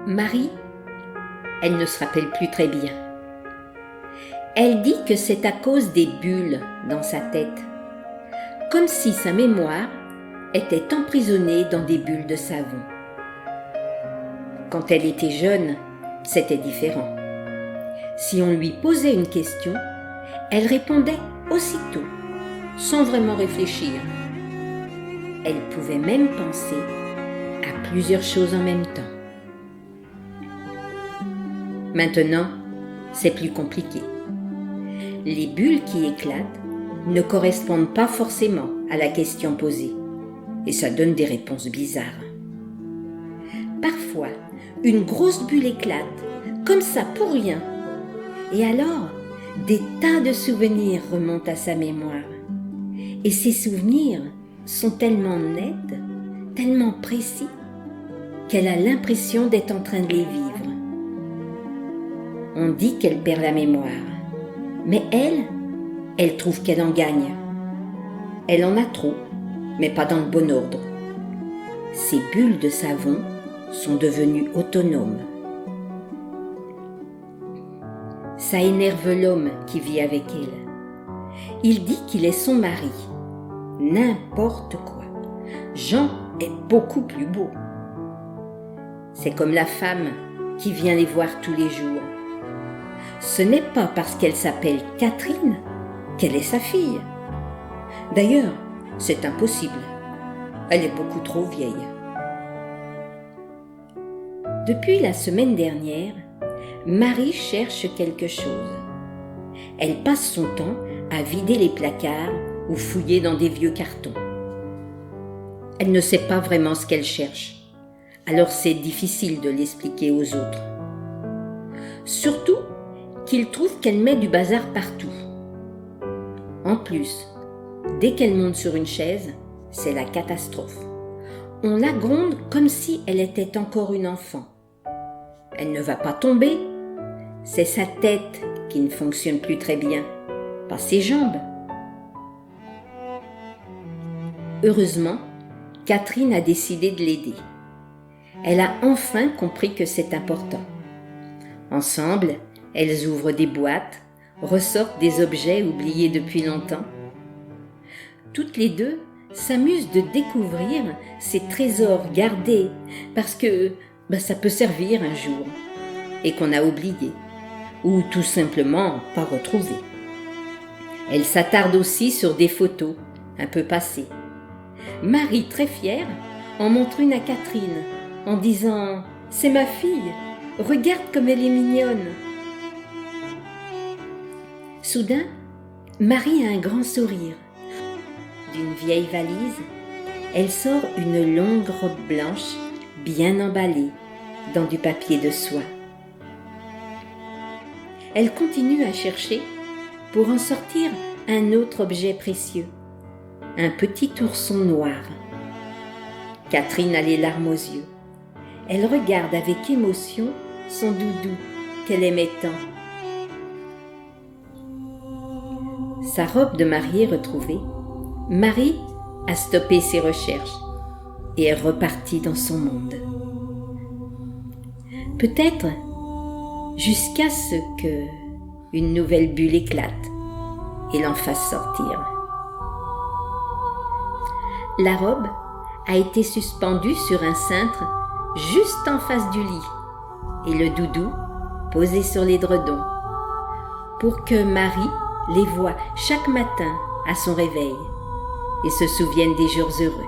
Marie, elle ne se rappelle plus très bien. Elle dit que c'est à cause des bulles dans sa tête, comme si sa mémoire était emprisonnée dans des bulles de savon. Quand elle était jeune, c'était différent. Si on lui posait une question, elle répondait aussitôt, sans vraiment réfléchir. Elle pouvait même penser à plusieurs choses en même temps. Maintenant, c'est plus compliqué. Les bulles qui éclatent ne correspondent pas forcément à la question posée, et ça donne des réponses bizarres. Parfois, une grosse bulle éclate, comme ça pour rien, et alors, des tas de souvenirs remontent à sa mémoire. Et ces souvenirs sont tellement nets, tellement précis, qu'elle a l'impression d'être en train de les vivre. On dit qu'elle perd la mémoire, mais elle trouve qu'elle en gagne. Elle en a trop, mais pas dans le bon ordre. Ces bulles de savon sont devenues autonomes. Ça énerve l'homme qui vit avec elle. Il dit qu'il est son mari. N'importe quoi. Jean est beaucoup plus beau. C'est comme la femme qui vient les voir tous les jours. Ce n'est pas parce qu'elle s'appelle Catherine qu'elle est sa fille. D'ailleurs, c'est impossible. Elle est beaucoup trop vieille. Depuis la semaine dernière, Marie cherche quelque chose. Elle passe son temps à vider les placards ou fouiller dans des vieux cartons. Elle ne sait pas vraiment ce qu'elle cherche, alors c'est difficile de l'expliquer aux autres. Surtout qu'ils trouvent qu'elle met du bazar partout. En plus, dès qu'elle monte sur une chaise, c'est la catastrophe. On la gronde comme si elle était encore une enfant. Elle ne va pas tomber. C'est sa tête qui ne fonctionne plus très bien, pas ses jambes. Heureusement, Catherine a décidé de l'aider. Elle a enfin compris que c'est important. Ensemble, elles ouvrent des boîtes, ressortent des objets oubliés depuis longtemps. Toutes les deux s'amusent de découvrir ces trésors gardés parce que ça peut servir un jour et qu'on a oublié ou tout simplement pas retrouvé. Elles s'attardent aussi sur des photos un peu passées. Marie, très fière, en montre une à Catherine en disant « C'est ma fille, regarde comme elle est mignonne !» Soudain, Marie a un grand sourire. D'une vieille valise, elle sort une longue robe blanche bien emballée dans du papier de soie. Elle continue à chercher pour en sortir un autre objet précieux, un petit ourson noir. Catherine a les larmes aux yeux. Elle regarde avec émotion son doudou qu'elle aimait tant. Sa robe de mariée retrouvée, Marie a stoppé ses recherches et est repartie dans son monde. Peut-être jusqu'à ce que une nouvelle bulle éclate et l'en fasse sortir. La robe a été suspendue sur un cintre juste en face du lit et le doudou posé sur l'édredon pour que Marie les voie chaque matin à son réveil et se souvienne des jours heureux.